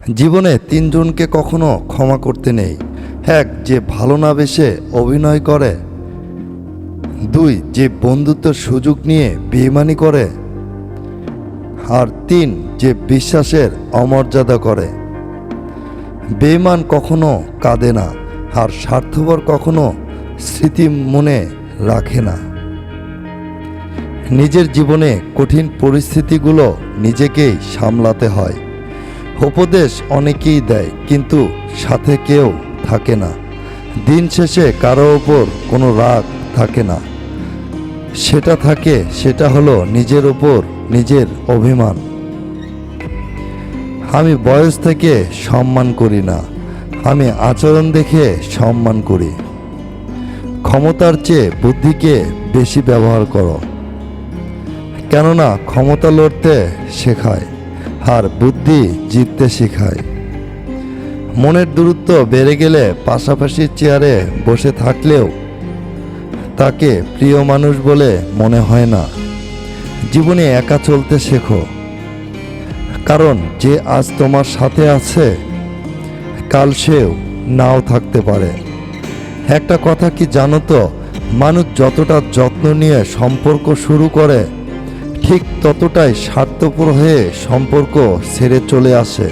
জীবনে তিনজনকে কখনো ক্ষমা করতে নেই। এক, যে ভালো না বেসে অভিনয় করে। দুই, যে বন্ধুত্বের সুযোগ নিয়ে বেইমানি করে। আর তিন, যে বিশ্বাসের অমর্যাদা করে। বেইমান কখনো কাঁদে না, আর স্বার্থপর কখনো স্মৃতি মনে রাখে না। নিজের জীবনে কঠিন পরিস্থিতিগুলো নিজেকেই সামলাতে হয়। উপদেশ অনেকেই দেয়, কিন্তু সাথে কেউ থাকে না। দিন শেষে কারো ওপর কোনো রাগ থাকে না। সেটা হলো নিজের ওপর নিজের অভিমান। আমি বয়স থেকে সম্মান করি না, আমি আচরণ দেখে সম্মান করি। ক্ষমতার চেয়ে বুদ্ধিকে বেশি ব্যবহার করো, কেননা ক্ষমতা লড়তে শেখায়, আর বুদ্ধি জিততে শেখায়। মনের দূরত্ব বেড়ে গেলে পাশাপাশি চেয়ারে বসে থাকলেও তাকে প্রিয় মানুষ বলে মনে হয় না। জীবনে একা চলতে শেখো, কারণ যে আজ তোমার সাথে আছে কাল সেও নাও থাকতে পারে। একটা কথা কি জানো তো, মানুষ যতটা যত্ন নিয়ে সম্পর্ক শুরু করে, ঠিক ততটাই স্বার্থপর হয়ে সম্পর্ক ছেড়ে চলে আসে।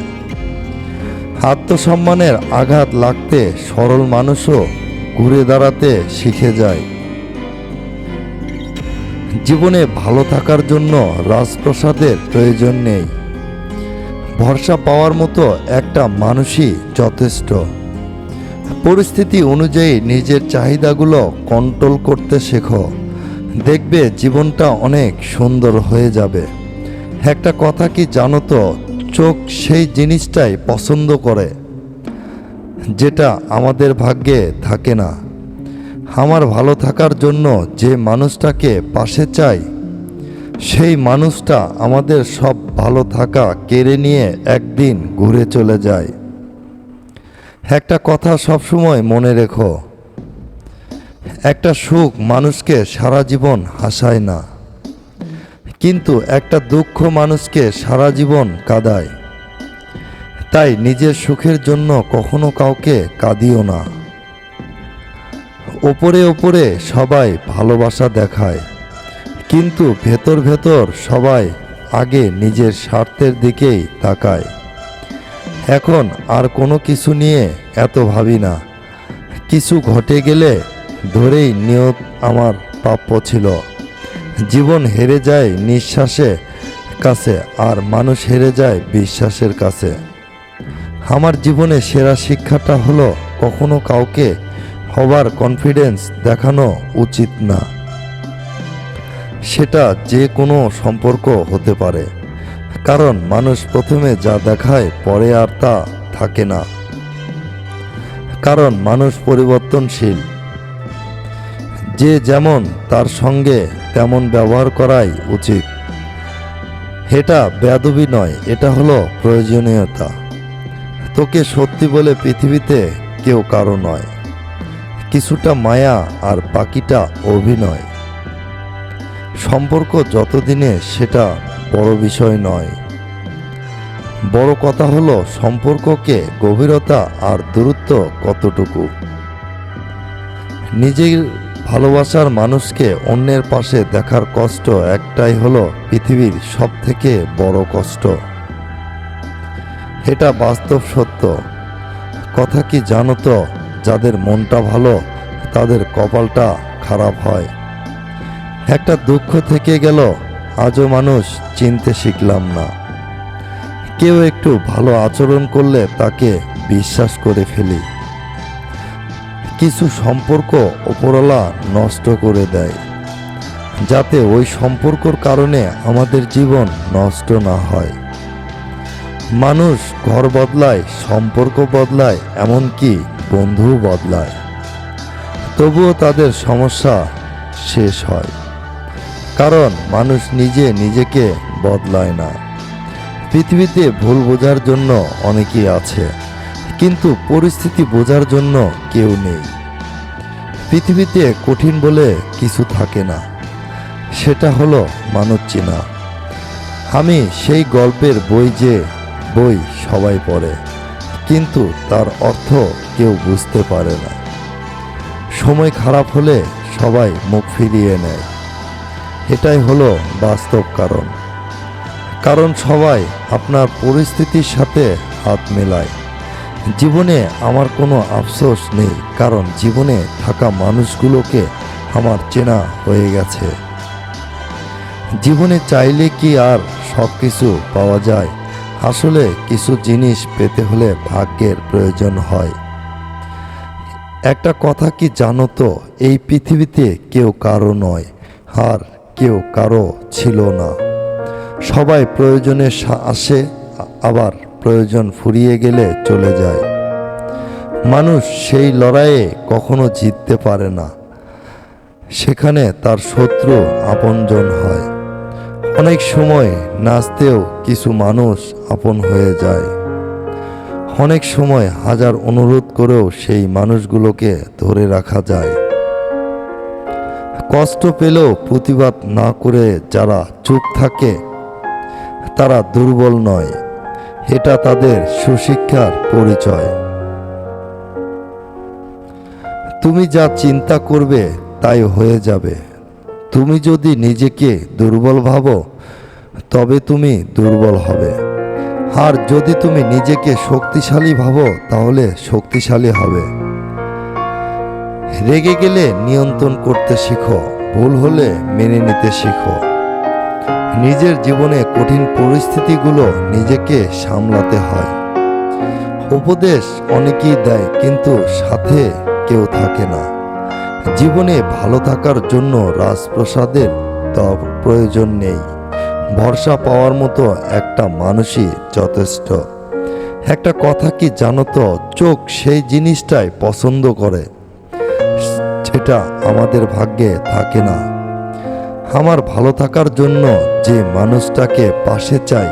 আত্মসম্মানের আঘাত লাগতে সরল মানুষও ঘুরে দাঁড়াতে শিখে যায়। জীবনে ভালো থাকার জন্য রাজপ্রাসাদের প্রয়োজন নেই, ভরসা পাওয়ার মতো একটা মানুষই যথেষ্ট। পরিস্থিতি অনুযায়ী নিজের চাহিদাগুলো কন্ট্রোল করতে শেখো, দেখবে জীবনটা অনেক সুন্দর হয়ে যাবে। একটা কথা কি জানো তো, চোখ সেই জিনিসটাই পছন্দ করে যেটা আমাদের ভাগ্যে থাকে না। আমার ভালো থাকার জন্য যে মানুষটাকে পাশে চাই, সেই মানুষটা আমাদের সব ভালো থাকা কেড়ে নিয়ে একদিন ঘুরে চলে যায়। একটা কথা সবসময় মনে রেখো, একটা সুখ মানুষকে সারা জীবন হাসায় না, কিন্তু একটা দুঃখ মানুষকে সারা জীবন কাঁদায়। তাই নিজের সুখের জন্য কখনো কাউকে কাঁদিও না। ওপরে ওপরে সবাই ভালোবাসা দেখায়, কিন্তু ভেতর ভেতর সবাই আগে নিজের স্বার্থের দিকেই তাকায়। এখন আর কোনো কিছু নিয়ে এত ভাবি না। কিছু ঘটে গেলে ধরেই নিয়ত আমার প্রাপ্য ছিল। জীবন হেরে যায় নিঃশ্বাসের কাছে, আর মানুষ হেরে যায় বিশ্বাসের কাছে। আমার জীবনে সেরা শিক্ষাটা হলো, কখনো কাউকে হবার কনফিডেন্স দেখানো উচিত না। সেটা যে কোনো সম্পর্ক হতে পারে, কারণ মানুষ প্রথমে যা দেখায় পরে আর তা থাকে না। কারণ মানুষ পরিবর্তনশীল। যে যেমন তার সঙ্গে তেমন ব্যবহার করাই উচিত। এটা বেয়াদবি নয়, এটা হলো প্রয়োজনীয়তা। তোকে সত্যি বলে পৃথিবীতে কেউ কারো নয়। কিছুটা মায়া আর বাকিটা অভিনয়। সম্পর্ক যতদিনে সেটা বড় বিষয় নয়, বড় কথা হলো সম্পর্ককে গভীরতা আর দূরত্ব কতটুকু। নিজের ভালোবাসার মানুষকে অন্যের পাশে দেখার কষ্ট একটাই হলো পৃথিবীর সব থেকে বড় কষ্ট। এটা বাস্তব সত্য। কথা কি জানো তো, যাদের মনটা ভালো তাদের কপালটা খারাপ হয়। একটা দুঃখ থেকে গেল, আজও মানুষ চিনতে শিখলাম না। কেউ একটু ভালো আচরণ করলে তাকে বিশ্বাস করে ফেলি। কিছু সম্পর্ক ওপরওয়ালা নষ্ট করে দেয়, যাতে ওই সম্পর্কর কারণে আমাদের জীবন নষ্ট না হয়। মানুষ ঘর বদলায়, সম্পর্ক বদলায়, এমনকি বন্ধুও বদলায়, তবুও তাদের সমস্যা শেষ হয়। কারণ মানুষ নিজেকে বদলায় না। পৃথিবীতে ভুল বোঝার জন্য অনেকেই আছে, কিন্তু পরিস্থিতি বোঝার জন্য কেউ নেই। পৃথিবীতে কঠিন বলে কিছু থাকে না, সেটা হলো মানুষ চেনা। আমি সেই গল্পের বই যে বই সবাই পড়ে, কিন্তু তার অর্থ কেউ বুঝতে পারে না। সময় খারাপ হলে সবাই মুখ ফিরিয়ে নেয়। এটাই হলো বাস্তব কারণ সবাই আপনার পরিস্থিতির সাথে হাত মেলায়। জীবনে আমার কোনো আফসোস নেই, কারণ জীবনে থাকা মানুষগুলোকে আমার চেনা হয়ে গেছে। জীবনে চাইলে কি আর সব কিছু পাওয়া যায়? আসলে কিছু জিনিস পেতে হলে ভাগ্যের প্রয়োজন হয়। একটা কথা কি জানো তো, এই পৃথিবীতে কেউ কারো নয়, আর কেউ কারো ছিল না। সবাই প্রয়োজনে আসে, আবার প্রয়োজন ফুরিয়ে গেলে চলে যায়। মানুষ সেই লড়াইয়ে কখনো জিততে পারে না, সেখানে তার শত্রু আপনজন হয়। অনেক সময় নাচতেও কিছু মানুষ আপন হয়ে যায়। অনেক সময় হাজার অনুরোধ করেও সেই মানুষগুলোকে ধরে রাখা যায়। কষ্ট পেলেও প্রতিবাদ না করে যারা চুপ থাকে তারা দুর্বল নয়, এটা তাদের সুশিক্ষার পরিচয়। তুমি যা চিন্তা করবে তাই হয়ে যাবে। তুমি যদি নিজেকে দুর্বল ভাবো তবে তুমি দুর্বল হবে, আর যদি তুমি নিজেকে শক্তিশালী ভাবো তাহলে শক্তিশালী হবে। রেগে গেলে নিয়ন্ত্রণ করতে শিখো, ভুল হলে মেনে নিতে শিখো। নিজের জীবনে কঠিন পরিস্থিতিগুলো নিজেকে সামলাতে হয়। উপদেশ অনেকেই দেয়, কিন্তু সাথে কেউ থাকে না। জীবনে ভালো থাকার জন্য রাজপ্রাসাদের প্রয়োজন নেই, ভরসা পাওয়ার মতো একটা মানুষই যথেষ্ট। একটা কথা কি জানো তো, চোখ সেই জিনিসটাই পছন্দ করে যেটা আমাদের ভাগ্যে থাকে না। আমার ভালো থাকার জন্য যে মানুষটাকে পাশে চাই,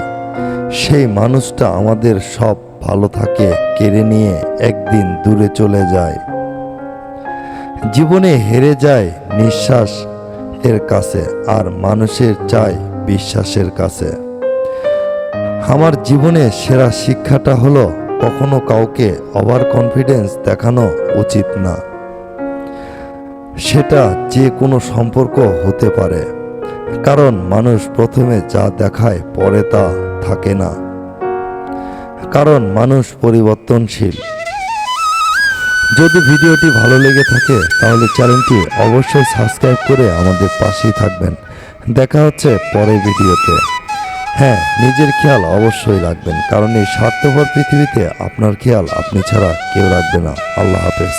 সেই মানুষটা আমাদের সব ভালো থাকে কেড়ে নিয়ে একদিন দূরে চলে যায়। জীবনে হেরে যায় নিঃশ্বাস এর কাছে, আর মানুষের চাই বিশ্বাসের কাছে। আমার জীবনে সেরা শিক্ষাটা হলো, কখনো কাউকে ওভার কনফিডেন্স দেখানো উচিত না। সেটা যে কোনো সম্পর্ক হতে পারে, কারণ মানুষ প্রথমে যা দেখায় পরে তা থাকে না, কারণ মানুষ পরিবর্তনশীল। যদি ভিডিওটি ভালো লেগে থাকে তাহলে চ্যানেলটি অবশ্যই সাবস্ক্রাইব করে আমাদের পাশেই থাকবেন। দেখা হচ্ছে পরের ভিডিওতে। হ্যাঁ, নিজের খেয়াল অবশ্যই রাখবেন, কারণ এই স্বার্থপর পৃথিবীতে আপনার খেয়াল আপনি ছাড়া কেউ রাখবে না। আল্লাহ হাফেজ।